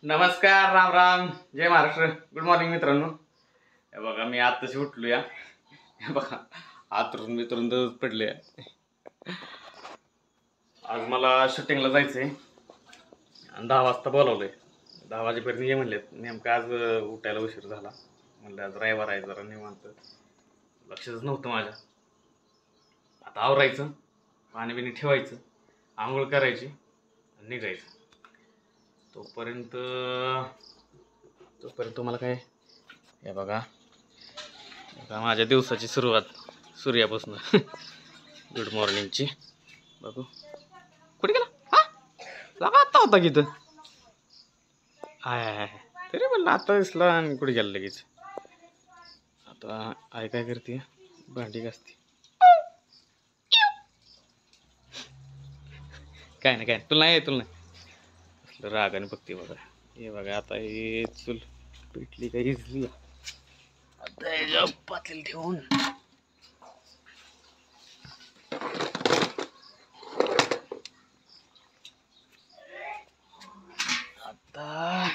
नमस्कार, राम राम, जय Maharashtra, good morning मित्रांनो. हे बघा मी आत्ताच उठलो या. हे बघा आतरून मित्रांनो दररोज पडले. आज मला शूटिंगला जायचंय आणि 10 वाजता बोलावलंय. 10 वाजेपर्यंत ये म्हणलेत. नेमकं आज उठायला उशीर झाला. म्हणलं आज रविवार आहे, जरा निवांत. लक्षच नव्हतं माझ्या. आता आवरायचं, पाणी बिणी ठेवायचं, आंघोळ करायची आणि निघायचं. तोपर्यंत तुम्हाला काय हे बघा माझ्या दिवसाची सुरुवात सूर्यापासून. गुड मॉर्निंगची. बघू कुठे गेला हा लगा आता होता की इथं. आहे तरी म्हणलं आता दिसला आणि कुठे गेला लगेच. आता आई काय करते, भांडी घासते. काय नाही तुला नाही रागाने बघते बघा. हे बघा आता हे चूल पेटली का इजली. आता हे पातेल ठेवून आता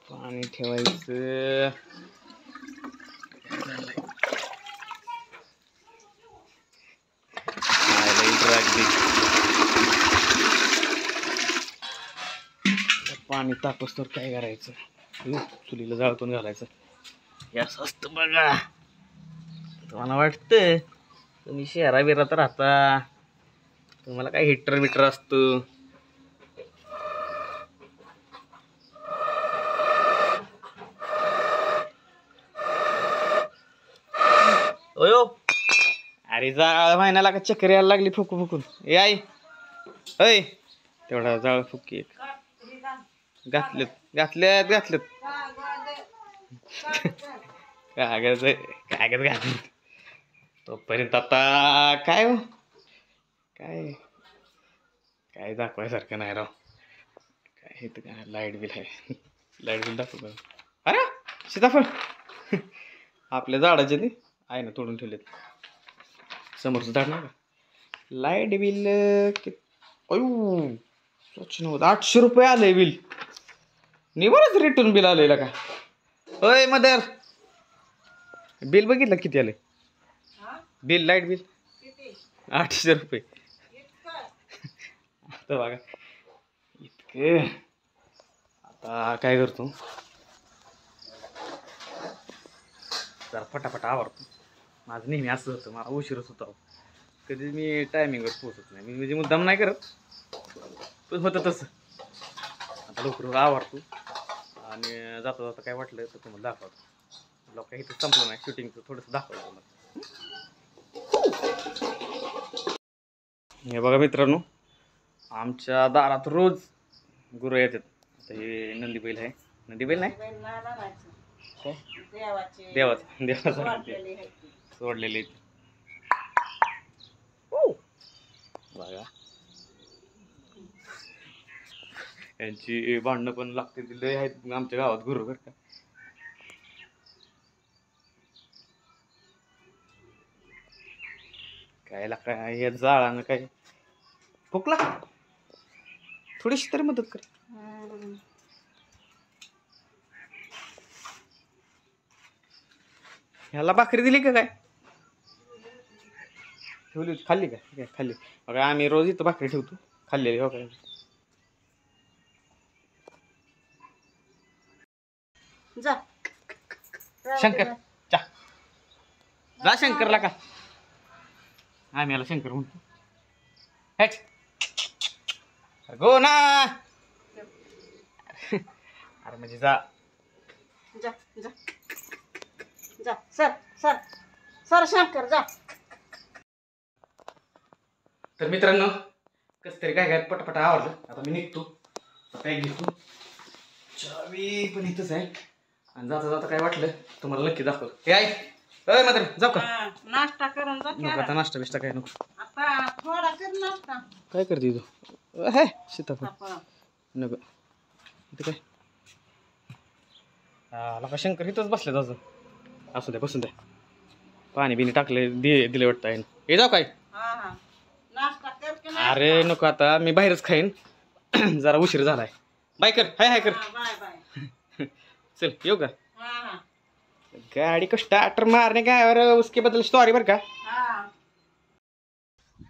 पाणी ठेवायचं. पाणी तापस तर काय करायचं, चुलीला जाळून घालायचं. हे असं असतं बघा. तुम्हाला वाटतं तुम्ही शहरा बिरात राहता, तुम्हाला काय हिटर बिटर असतं. ओयो अरे जाळ महिन्याला का चक्कर यायला लागली फुकू फुकून. ए आई अय तेवढा जाळ फुकी घातलेत कागद कागद घातले. तोपर्यंत आता काय हो काय काय दाखवायसारखं नाही राव. काय इथं काय लाईट बिल आहे. लाईट बिल दाखव. अरे सीताफळ आपल्या झाडाचे ते आहे ना, तोडून ठेवलेत. समोरचं झाड नाही का. लाईट बिल अयो 800 रुपये आलंय बिल. निवरच रिटर्न बिल आलेलं का. होय मदर बिल बघितलं किती आलंय बिल, लाईट बिल 800 रुपये. आता बघा इतके. आता काय करतो, जरा फटाफट आवरतो. माझं नेहमी असं होतं, मला उशीरच होतो. कधी मी टायमिंगवर पोहोचत नाही. मी म्हणजे मुद्दाम नाही करत, पण होतं तसं. आता लवकर आवरतो आणि जाता जाता काय वाटलं तर तुम्हाला दाखवतो. लोक इथं संपलं नाही शूटिंगचं, थोडंसं दाखवतो मला. हे बघा मित्रांनो, आमच्या दारात रोज गुरं येतात. आता हे नंदी बैल आहे. नंदी बैल नाही देवाचं सोडलेले बघा. यांची भांडणं पण लागते दिले आहेत आमच्या गावात गुरु बरं का. काय लागतं हे जाळानं काय फुकला. थोडीशी तरी मदत कर. ह्याला भाकरी दिली का काय ठेवली होती, खाल्ली का खाल्ली. बघा आम्ही रोज इथं भाकरी ठेवतो खाल्लेली. हो काय शंकर जा शंकरला का. आम्ही याला शंकर म्हणतो. गो ना अरे म्हणजे जा जा जा जा सर सर सर शंकर जा. तर मित्रांनो कस तरी काय पटापट आवडलं. आता मी निघतो. काय घेतो, चावी पण इथंच आहे. आणि जाता जाता काय वाटलं तुम्हाला नक्की दाखव. हे आहे अय मात्र जाऊ का. नाश्ता करून जा. नको आता नाश्ता बिष्टा काय नको. आता थोडा कर नाश्ता. काय करते तू. हे सीताफळ नको इथं काय. लका शंकर इथंच बसले अजून. असू द्या बसून द्या. पाणी बिणी टाकले दिले वाटतं आहे. हे जाऊ काय नाश्ता कर की नाही. अरे नको आता मी बाहेरच खाईन. जरा उशीर झालाय. बाय कर. हाय कर. Bye bye. चल येऊ का. हाँ गाड़ी को स्टार्टर मारने का और उसके बदल स्टोरी बर का. हाँ.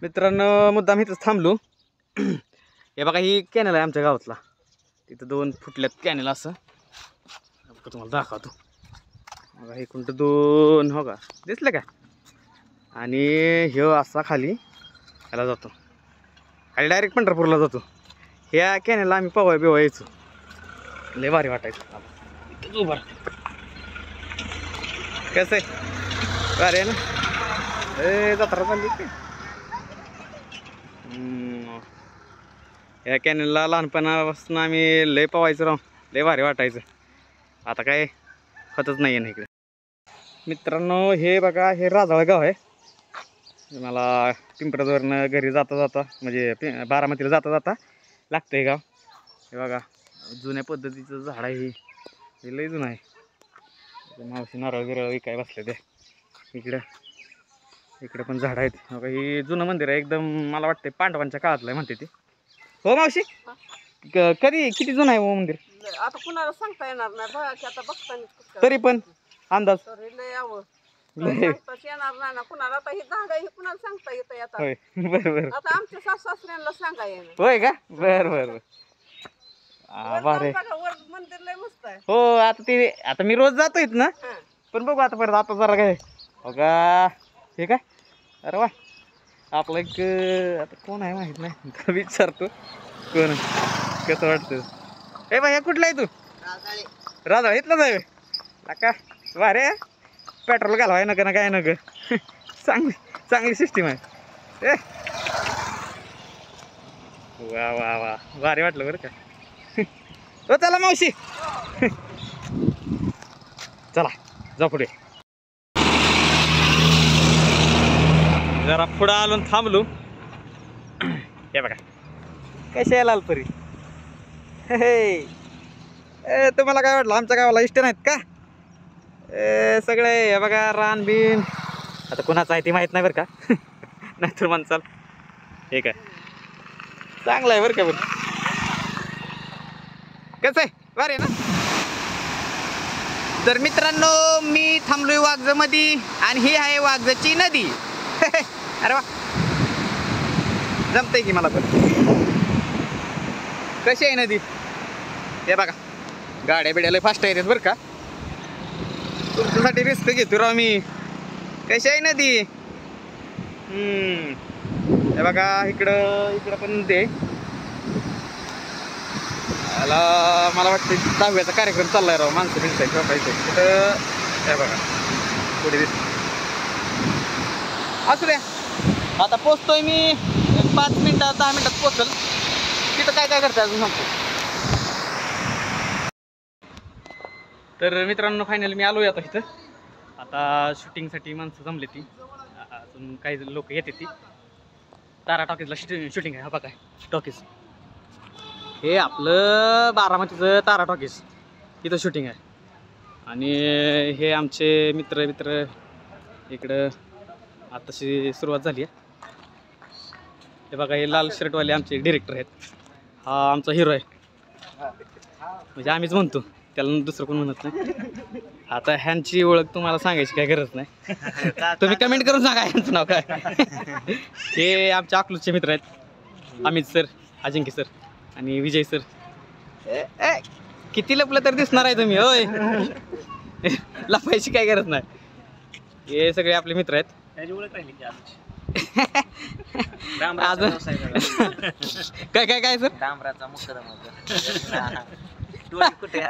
मित्रांनो मुद्दाम इथंच थांबलो. हे बघा ही कॅनल आहे आमच्या गावातला. तिथं 2 फुटल्यात कॅनल असं तुम्हाला दाखवतो. बघा हे कोणतं 2 हो का दिसलं का. आणि ह्यो असा खाली ह्याला जातो. खाली डायरेक्ट पंढरपूरला जातो. ह्या कॅनलला आम्ही पवा बिवा यायचो. लय भारी वाटायचं. इथंच उभा कसं आहे भारी आहे ना. जत्रा चालली काय. या कॅनलला लहानपणापासून आम्ही लय पवायचो राव. लय भारी वाटायचं. आता काय होतच नाही आहे ना इकडे. मित्रांनो हे बघा हे राजाळ गाव आहे. मला पिंपळावरनं घरी जाता जाता म्हणजे बारामतीला जाता जाता लागतं हे गाव. हे बघा जुन्या पद्धतीचं झाड आहे. हे लय जुनं आहे. मावशी नारळ बिरळ विकाय बसले ते इकडं पण झाड आहेत. बघा ही जुनं मंदिर आहे एकदम. मला वाटतं पांडवांच्या काळातलं आहे म्हणते ते. हो मावशी कधी किती जुनं आहे हो मंदिर. आता कुणाला सांगता येणार नाही बघा की आता बघताना तरी पण अंदाज तरी लय यावं सांगताच येणार नाही ना कुणाला. आता ही झाड हे कुणाला सांगता येतं आता. होय बरं आता आमच्या सासऱ्यांना सांगा येणार. होय का. बरं बरं वर मंदिर लय मस्त आहे. हो आता मी रोज जातोय ना. हा. पण बघू आता परत आता जरा काय हो का हे काय. अरे वा आपलं एक आता कोण आहे माहित नाही. विचारतो कोण कसं वाटतं. ए बाई कुठला आहे तू. राजा इथलाच आहे का. वारे पेट्रोल घालवाय नका ना काय नका. चांगली सिस्टीम आहे. ए वा वा वा भारी वाटलं बरं का. हो चला मावशी चला जा पुढे. जरा पुढं आलो थांबलो. हे बघा कशी आहे लालपरी. तुम्हाला काय वाटलं आमच्या गावाला इष्ट नाहीत का. सगळे हे बघा रान बिन. आता कोणाचं आहे ते माहीत नाही बरं का. नाहीतर म्हणचाल हे काय चांगलं आहे बरं का. बरं कसं आहे बरं आहे ना. तर मित्रांनो मी थांबलोय वाघजमध्ये आणि ही आहे वाघजची नदी. अरे वा जमतंय की मला पण. कशी आहे नदी. हे बघा गाड्या बिड्याला फास्ट येतात बरं का. तुमच्यासाठी रिस्क घेतो राव मी. कशी आहे नदी. हे बघा इकडं पण ते मला वाटतं 10वीचा कार्यक्रम चाललाय राव. माणसं बिनसाय झोपायचं तिथं. हे बघा पुढे दिसत. असू द्या आता पोचतोय मी 5 मिनिटात 10 मिनिटात पोचल. तिथं काय करताय अजून सांगतो. तर मित्रांनो फायनल मी आलोय आता इथं. आता शूटिंगसाठी माणसं जमले ती. अजून काही लोक येते ती. तारा टॉकीजला शूटिंग आहे. हा बघा टॉकीज हे आपलं बारामतीचं तारा टॉकीज इथं शूटिंग आहे. आणि हे आमचे मित्र इकडं आताशी सुरुवात झाली आहे. हे बघा हे लाल शर्टवाले आमचे डिरेक्टर आहेत. हा आमचा हिरो आहे म्हणजे आम्हीच म्हणतो त्याला दुसरं कोण म्हणत नाही. आता ह्यांची ओळख तुम्हाला सांगायची काय गरज नाही. तुम्ही कमेंट करून सांगा ह्यांचं नाव काय. हे आमचे अकलूजचे मित्र आहेत. अमित सर अजिंक्य सर आणि विजय सर. किती लपलं तर दिसणार आहे तुम्ही. होय लपायची काय गरज नाही. हे सगळे आपले मित्र आहेत. काय काय काय सर डांबराचा कुठे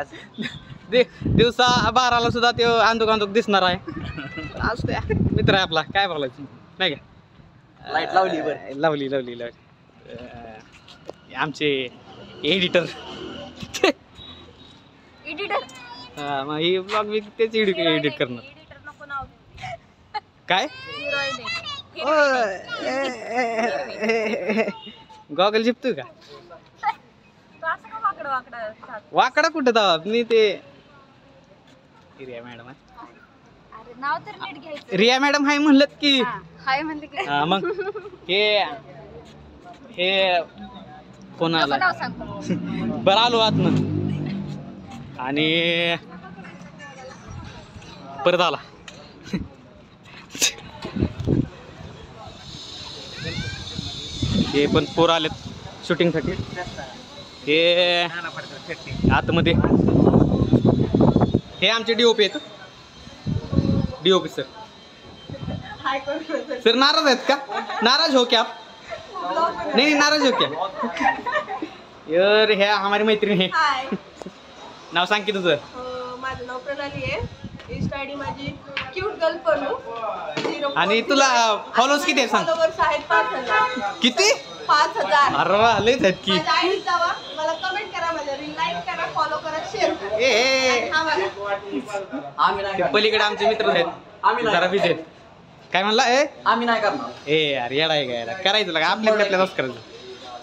दिवसा 12ला सुद्धा ते आंदोक दिसणार आहे. असं मित्र आहे आपला काय बोलायचं नाही का. लाईट लावली लावली आमचे एडिटर. मग ही ब्लॉग मी तेच एडिट करणार. काय गॉगल जिपतोय का. वाकडा कुठे दावा मी ते रिया मॅडम आहे. नाव तर नीट घ्यायचं. रिया मॅडम हाय म्हणलं की हाय म्हणले की मग हे हे कोण नको आला नाव सांग. बरं आलो आतनं आणि परत आला. हे पण पोर आलेत शूटिंगसाठी. हे आतमध्ये हे आमचे DOP आहेत. DOP sir. सर नाराज आहेत का? नाराज हो क्या? नहीं नाराज हो क्या? यार ह्या हमारी मैत्रीण है. हाय, नाव सांग की तुझं. माझं नाव प्रणाली आहे. इंस्टा आयडी माझी क्यूट गर्ल पनू 0. आणि तुला फॉलोअर्स किती आहेत सांग. फॉलोवर्स आहेत 5000. किती? 5000. अरे वा लयच आहेत की. माझ्या आयडी जावा, मला कमेंट करा, माझ्या रील लाईक करा, फॉलो करा, शेअर करा. ए हा बघा. ते पलीकडे आमचे मित्र आहेत जरा बिझी आहेत. काय म्हणला ए आम्ही नाही करणार. ए यार येडा आहे काय करायचं का आपल्यालाच करायचं.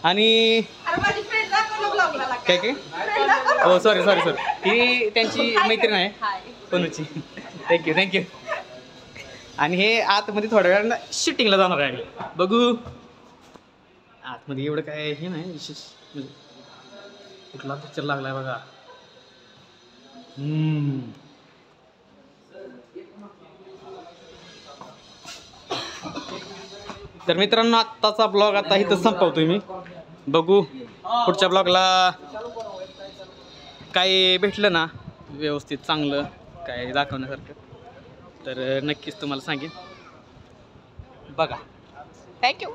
आणि अरे माझी फ्रेंड दाखवलं ब्लॉगला काय काय फ्रेंड दाखव. हो सॉरी ही त्यांची मैत्रीण आहे पनूची. थँक्यू. आणि हे आतमध्ये थोड्या वेळानं शूटिंगला जाणार आहे. बघू आतमध्ये एवढं काय हे नाही विशेष. म्हणजे कुठला पिक्चर लागलाय बघा. तर मित्रांनो आत्ताचा ब्लॉग आता इथं संपवतोय मी. बघू पुढच्या ब्लॉगला काय भेटलं ना व्यवस्थित चांगलं काय दाखवण्यासारखं तर नक्कीच तुम्हाला सांगेन. बघा. थँक्यू.